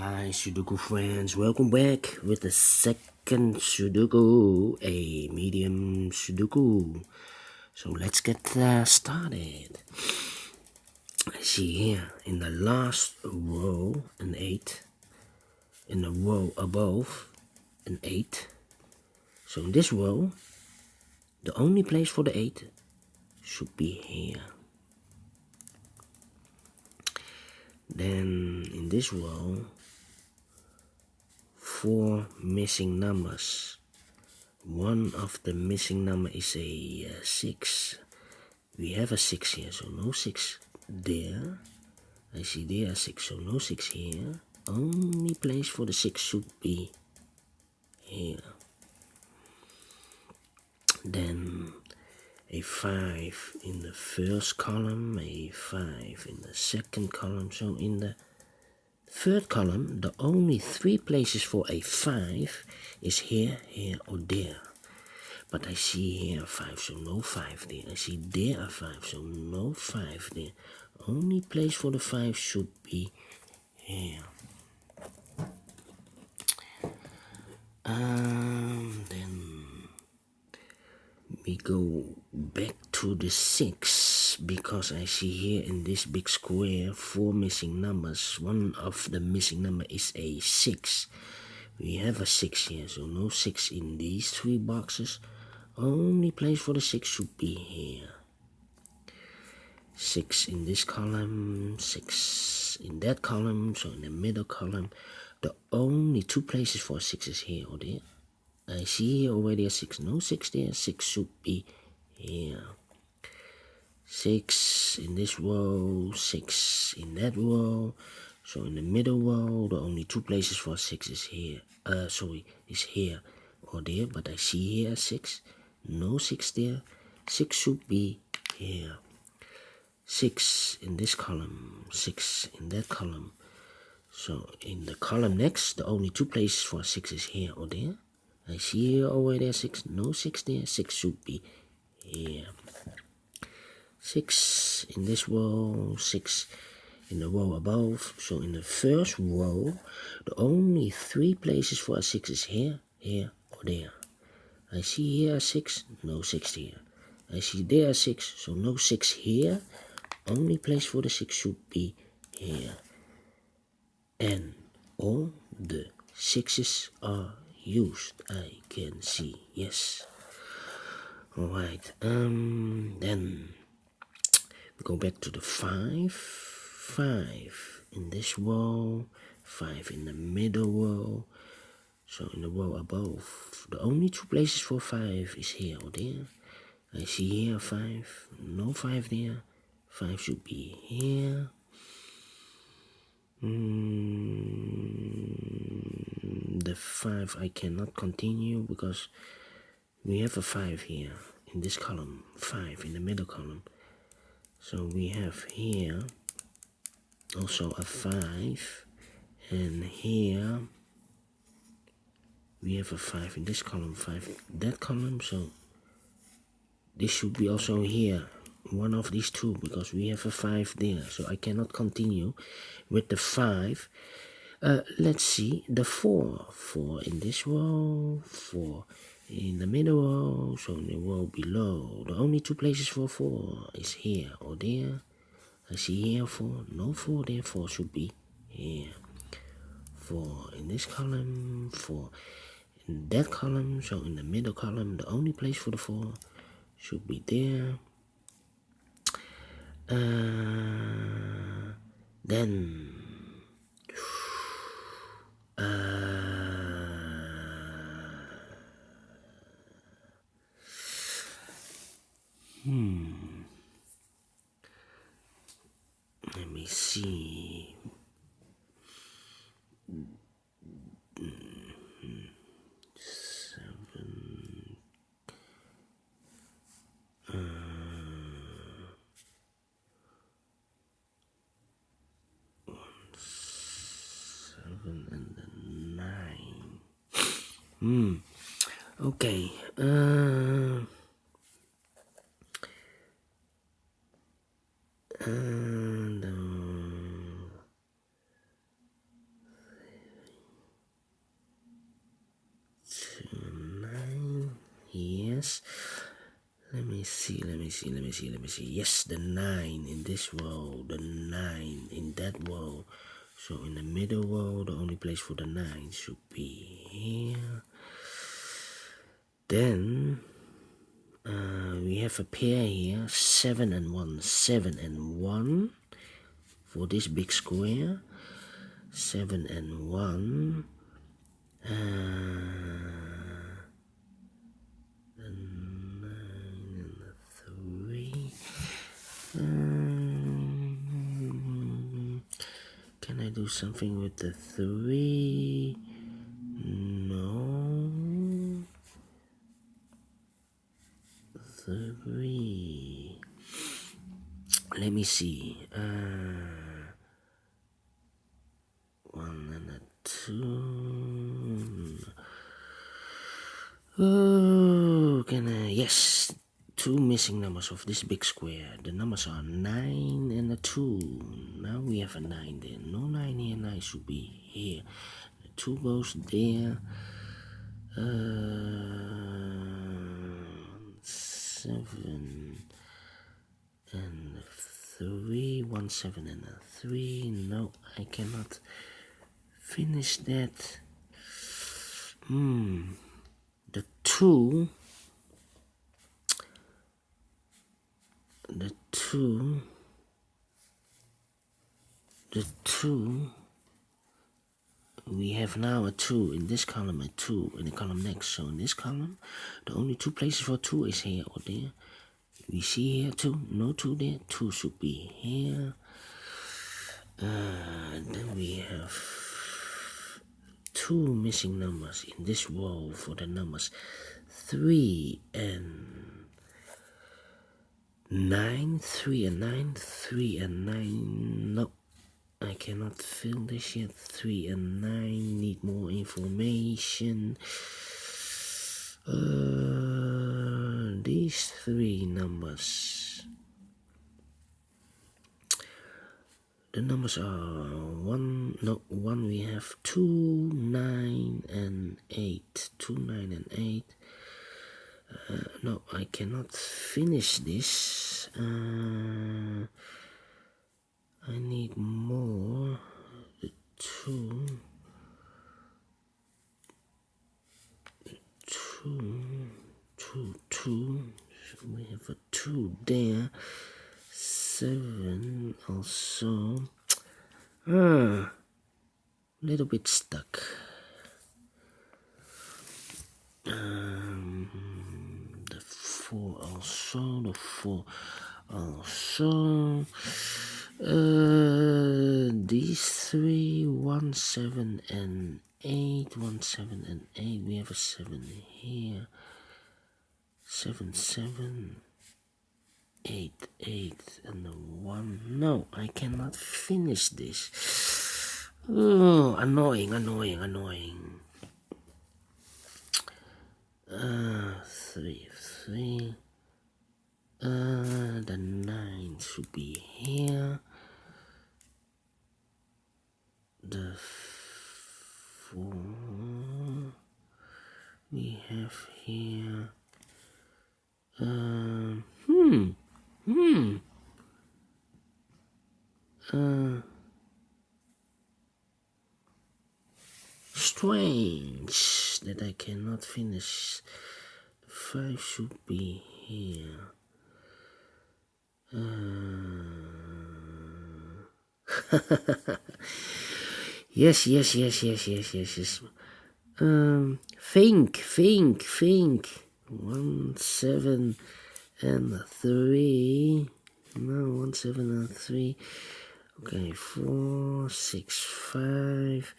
Hi Sudoku friends, welcome back with the second Sudoku, a medium Sudoku. So let's get started. I see here in the last row an 8, in the row above an 8. So in this row, the only place for the 8 should be here. Then in this row, 4 missing numbers. One of the missing number is a 6. We have a 6 here, so no 6 there. I see there a 6, so no 6 here. Only place for the 6 should be here. Then a 5 in the first column, a 5 in the second column. So in the third column, the only 3 places for a 5 is here, here, or there. But I see here a 5, so no 5 there. I see there a 5, so no 5 there. Only place for the 5 should be here. Then we go back to the 6, because I see here in this big square 4 missing numbers. One of the missing number is a 6. We have a 6 here, so no 6 in these 3 boxes. Only place for the 6 should be here. 6 in this column, 6 in that column, so in the middle column. The only 2 places for 6 is here or there. I see here already a 6, no 6 there, 6 should be here. 6 in this row, 6 in that row. So in the middle row, the only 2 places for 6 is here. Is here or there, but I see here 6. No 6 there. 6 should be here. 6 in this column, 6 in that column. So in the column next, the only 2 places for 6 is here or there. I see here already 6. No 6 there. 6 should be here. 6 in this row, 6 in the row above. So in the first row, the only 3 places for a 6 is here, here, or there. I see here a 6, no 6 here. I see there a 6, so no 6 here. Only place for the 6 should be here. And all the 6's are used, I can see, yes. Alright, then we go back to the 5. 5 in this row, 5 in the middle row. So in the row above, the only 2 places for 5 is here or there. I see here 5, no 5 there. 5 should be here. The 5 I cannot continue because we have a 5 here in this column, 5 in the middle column. So we have here also a 5, and here we have a 5 in this column, 5 in that column. So this should be also here, one of these 2, because we have a 5 there. So I cannot continue with the 5. Let's see the 4. 4 in this row, 4 in the middle row, so in the row below. The only 2 places for 4 is here or there. I see here 4, no 4 there. 4 should be here. 4 in this column, 4 in that column, so in the middle column, the only place for the 4 should be there. Then let me see. And then 9. Okay. And yes. Let me see. Yes, the 9 in this row, the 9 in that row. So in the middle row, the only place for the 9 should be here. Then we have a pair here, 7 and 1, 7 and 1 for this big square. 7 and 1. The 9 and the 3. Can I do something with the 3? No. 3. Let me see. 1 and a 2. Oh, yes, 2 missing numbers of this big square. The numbers are 9 and a 2. Now we have a 9 there. No 9 here, 9 should be here. The 2 goes there. 7 and 3. 1, 7 and a 3. No, I cannot finish that. The 2. We have now a 2 in this column, a 2 in the column next. So in this column, the only 2 places for 2 is here or there. We see here 2, no 2 there. 2 should be here. Then we have 2 missing numbers in this row for the numbers 3 and 9. 3 and 9. 3 and 9. No, I cannot fill this yet. 3 and 9 need more information. These 3 numbers. The numbers are 1, we have 2, 9 and 8. 2, 9 and 8. No, I cannot finish this. I need more. The 2. So we have a 2 there. 7 also. Little bit stuck. The 4 also. The 4 also. These 3, 1, 7 and 8. 1, 7 and 8. We have a 7 here. 7, 7. 8, 8 and the 1. No, I cannot finish this. Oh, annoying. 3, 3. The 9 should be here. The 4 we have here. Strange that I cannot finish. The 5 should be here. Yes. Think. 1, 7 and 3. No, 1, 7 and 3. Okay, 4, 6, 5.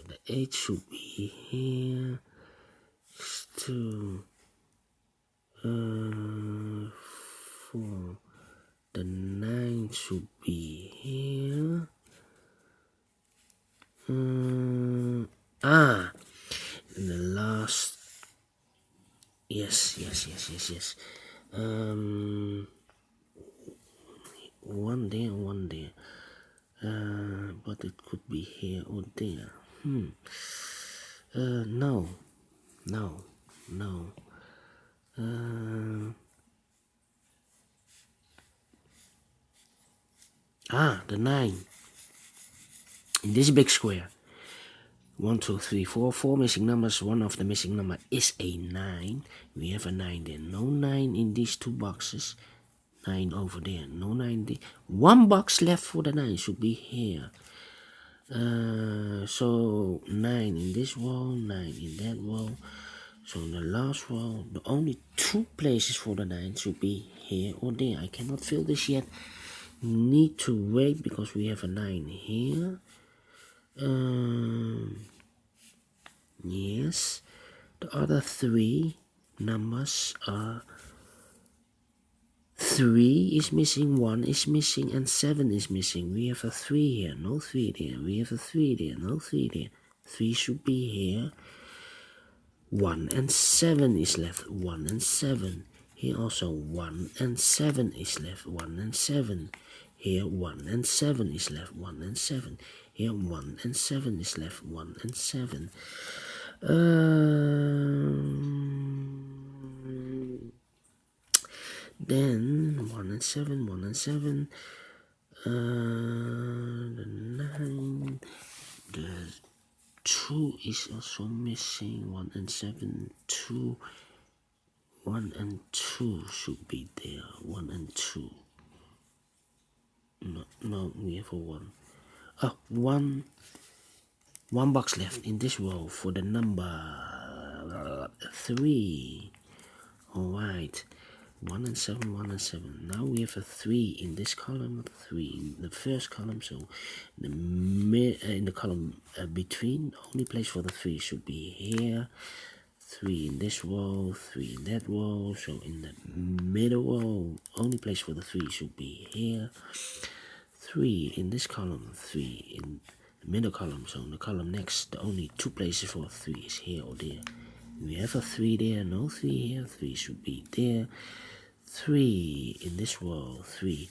The 8 should be here. 2, 4. The 9 should be here. And the last. Yes. 1 there, 1 there. But it could be here or there. No. No. The 9 in this big square. 1, 2, 3, 4. 4 missing numbers. One of the missing number is a 9. We have a 9 there. No 9 in these 2 boxes. 9 over there. No 9 there. 1 box left for the 9 should be here. So 9 in this row, 9 in that row. So in the last row, the only 2 places for the 9 should be here or there. I cannot fill this yet. Need to wait because we have a 9 here. Yes. The other 3 numbers are 3 is missing, 1 is missing, and 7 is missing. We have a 3 here, no 3 there. We have a 3 there, no 3 there. 3 should be here. 1 and 7 is left. 1 and 7. Here also 1 and 7 is left. 1 and 7. Here 1 and 7 is left. 1 and 7. Here 1 and 7 is left. 1 and 7. Then 1 and 7, 1 and 7. The 9. The 2 is also missing. 1 and 7, 2. 1 and 2 should be there. 1 and 2. No, we have a 1. Oh, one box left in this row for the number 3. Alright. 1 and 7, 1 and 7. Now we have a 3 in this column, 3 in the first column. So in the column between, the only place for the 3 should be here. 3 in this row, 3 in that row. So in the middle row, only place for the 3 should be here. 3 in this column, 3 in the middle column. So in the column next, the only 2 places for 3 is here or there. We have a 3 there, no 3 here. 3 should be there. 3 in this row, 3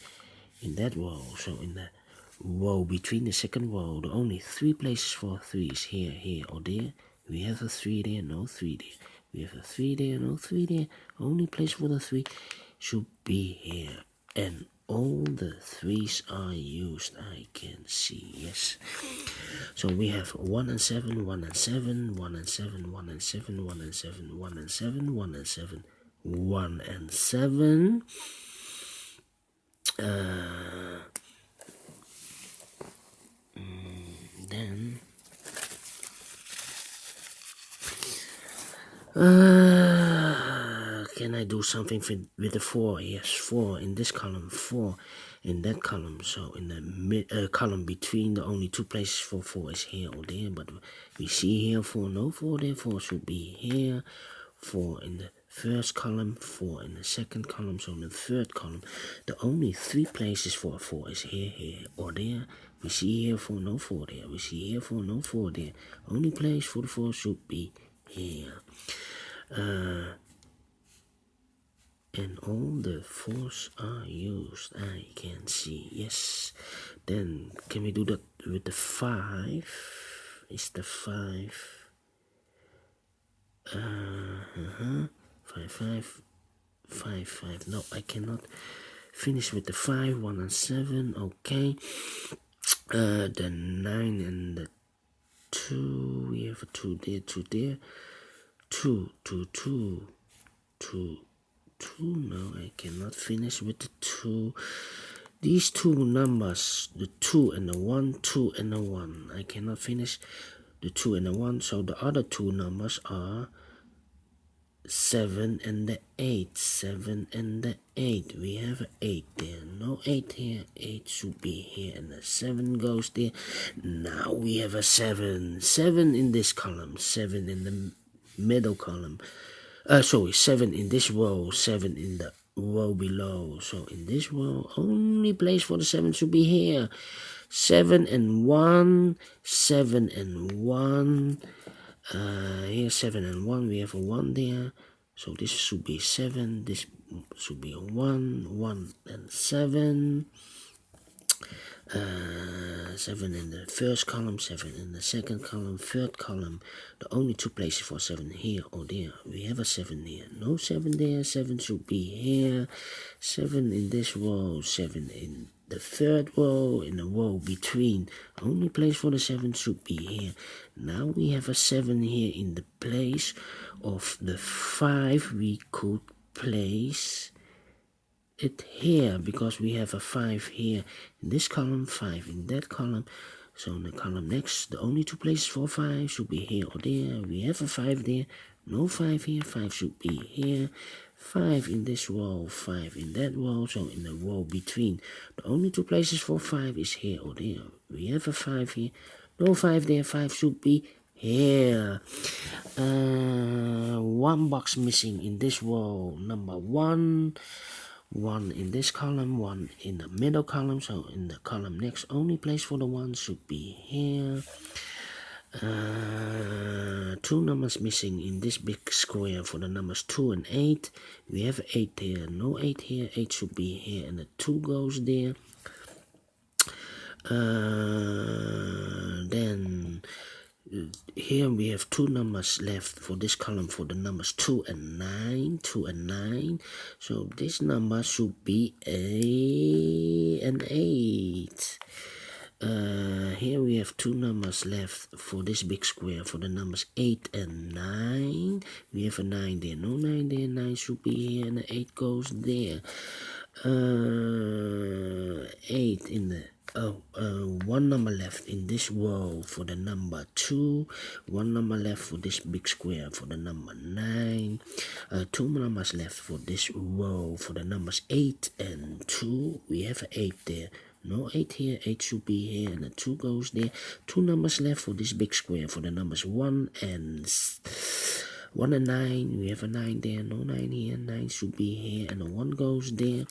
in that row. So in the row between the second row, the only 3 places for 3 is here, here or there. We have a 3 there, no 3 there. We have a 3 there, no 3 there. Only place for the 3 should be here. And all the 3's are used, I can see, yes. So we have 1 and 7, 1 and 7, 1 and 7, 1 and 7, 1 and 7, 1 and 7, 1 and 7, 1 and 7. Then can I do something with the 4? Yes, 4 in this column, 4 in that column. So in the column between, the only 2 places for 4 is here or there. But we see here 4, no 4 there. 4 should be here. 4 in the first column, 4 in the second column. So in the third column, the only 3 places for 4 is here, here or there. We see here 4, no 4 there. We see here 4, no 4 there. Only place for the 4 should be here. And all the 4's are used, I can see, yes. Then can we do that with the 5? Is the 5 5 5 5 5? No, I cannot finish with the 5. 1 and 7, okay. The 9 and the 2, we have a 2 there, 2 there. 2, 2, 2, 2, 2. No, I cannot finish with the 2. These 2 numbers, the 2 and the 1, 2 and the 1. I cannot finish the 2 and the 1. So the other 2 numbers are 7 and the 8. 7 and the 8. We have an 8 there. No 8 here. 8 should be here. And the 7 goes there. Now we have a 7. 7 in this column. 7 in the middle column. 7 in this row, 7 in the row below. So in this row, only place for the 7 should be here. 7 and 1, 7 and 1. Here 7 and 1, we have a 1 there. So this should be 7, this should be a 1, 1 and 7. 7 in the first column, 7 in the second column, third column. The only 2 places for 7 here or there. We have a 7 here. No 7 there. 7 should be here. 7 in this row. 7 in the third row. In the row between. Only place for the 7 should be here. Now we have a 7 here in the place of the 5. We could place it here because we have a 5 here in this column, 5 in that column. So in the column next, the only 2 places for 5 should be here or there. We have a 5 there, no 5 here. 5 should be here. 5 in this row, 5 in that row. So in the row between, the only 2 places for 5 is here or there. We have a 5 here, no 5 there. 5 should be here. 1 box missing in this row. Number 1. 1 in this column, 1 in the middle column. So in the column next, only place for the 1 should be here. 2 numbers missing in this big square for the numbers 2 and 8. We have 8 here, no 8 here. 8 should be here, and the 2 goes there. Then here we have 2 numbers left for this column for the numbers 2 and 9. 2 and 9. So this number should be and 8. Here we have 2 numbers left for this big square for the numbers 8 and 9. We have a 9 there, no 9 there. 9 should be here, and the 8 goes there. 8 in the 1 number left in this row for the number 2. 1 number left for this big square for the number 9. 2 numbers left for this row for the numbers 8 and 2. We have an 8 there. No 8 here. 8 should be here, and the 2 goes there. 2 numbers left for this big square for the numbers 1 and 9. We have a 9 there. No 9 here. 9 should be here, and the 1 goes there.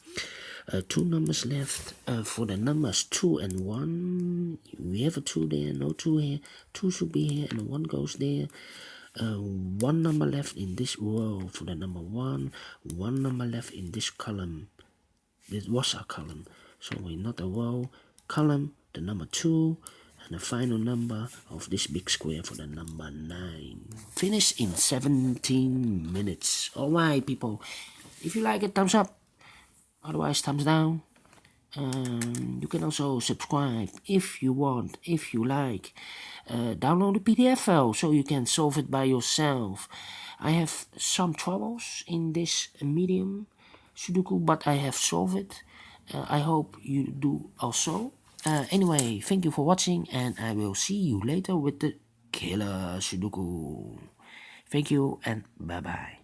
2 numbers left for the numbers 2 and 1. We have a 2 there, no 2 here. 2 should be here, and the 1 goes there. 1 number left in this row for the number 1. 1 number left in this column. This was a column, so we're not a row. Column, the number 2, and the final number of this big square for the number 9. Finished in 17 minutes. Alright, people. If you like it, thumbs up. Otherwise, thumbs down. You can also subscribe if you want, if you like. Download the PDF file so you can solve it by yourself. I have some troubles in this Medium Sudoku, but I have solved it. I hope you do also. Anyway, thank you for watching, and I will see you later with the killer Sudoku. Thank you, and bye-bye.